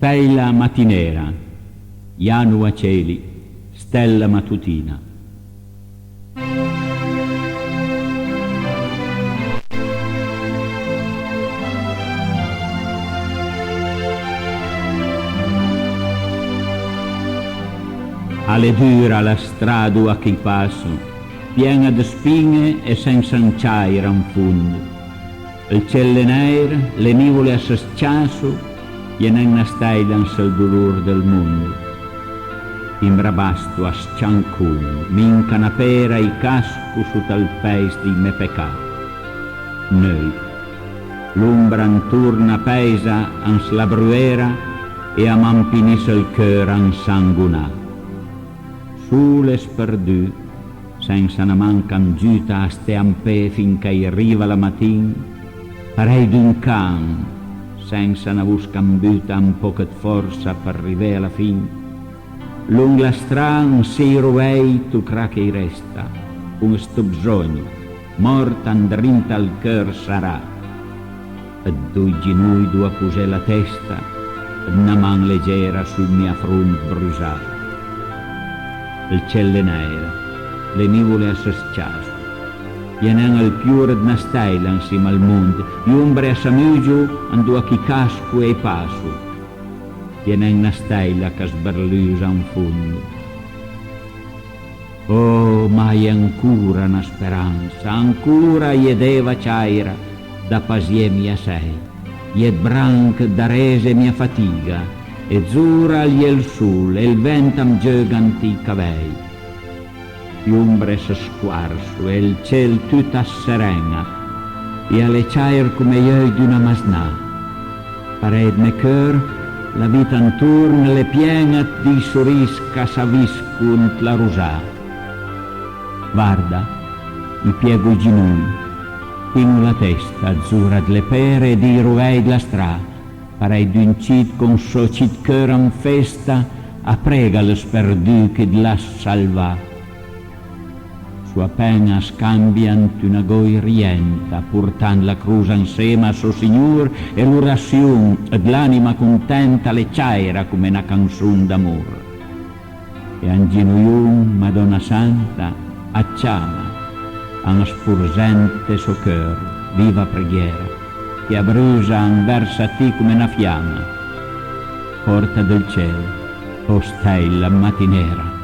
Stella matinera, Janua Celi, stella matutina. Alle dura la strada a chi passo, piena di spine e senza inciaira in fondo. Il cielo nero, le nuvole a schiasso, e non stailan sul dolore del mondo. Imbrabasto a sciancun, min canapera i casco sotto il peso di me peccato. Noi, l'ombra intorno pesa ans la bruera e a mampinisse il cœur insangunato. Sole sperdù, senza una manca giuta a ste ampè finché arriva la mattina, parei d'un can, senza una busca ambuta un po' di forza per arrivare alla fine. Lungo la strada si rovei tu che resta, con sto bisogno, morta andrinta al cœur sarà. E due ginocchi a posare la testa, e una man leggera sul mio fronte bruciato. Il cielo nero, le nuvole a schiasso, e non il più di una stella insieme al mondo, gli ombre a samugio andò a chi casco e passo, e non una stella che sberlusa in fondo. Oh, mai ancora una speranza, ancora gli deva c'aira, da pasie mia sei, e branc da rese mia fatica, e zura gli il sole, e il vento am gioganti i cavei. L'ombre si squarso e il cielo tutta serena, e alle c'air come io di una masnà. Pared me cœur, la vita intorno le piene di sorisca s'aviscunt la rosà. Guarda, mi piego i ginocchi, chino la testa azzurra delle pere e di rovei la strada, parei d'un cit con so cit cœur in festa, a prega le sperdù che di là salva. Sua pena scambiant una goi rienta, portant la cruza insieme a suo Signor e l'orazione ed l'anima contenta le c'aira come una canzone d'amore. E anginoiun Madonna Santa acciama a una spursente suo cœur, viva preghiera, che abbrusa verso a te come una fiamma. Porta del cielo, o stella matinera,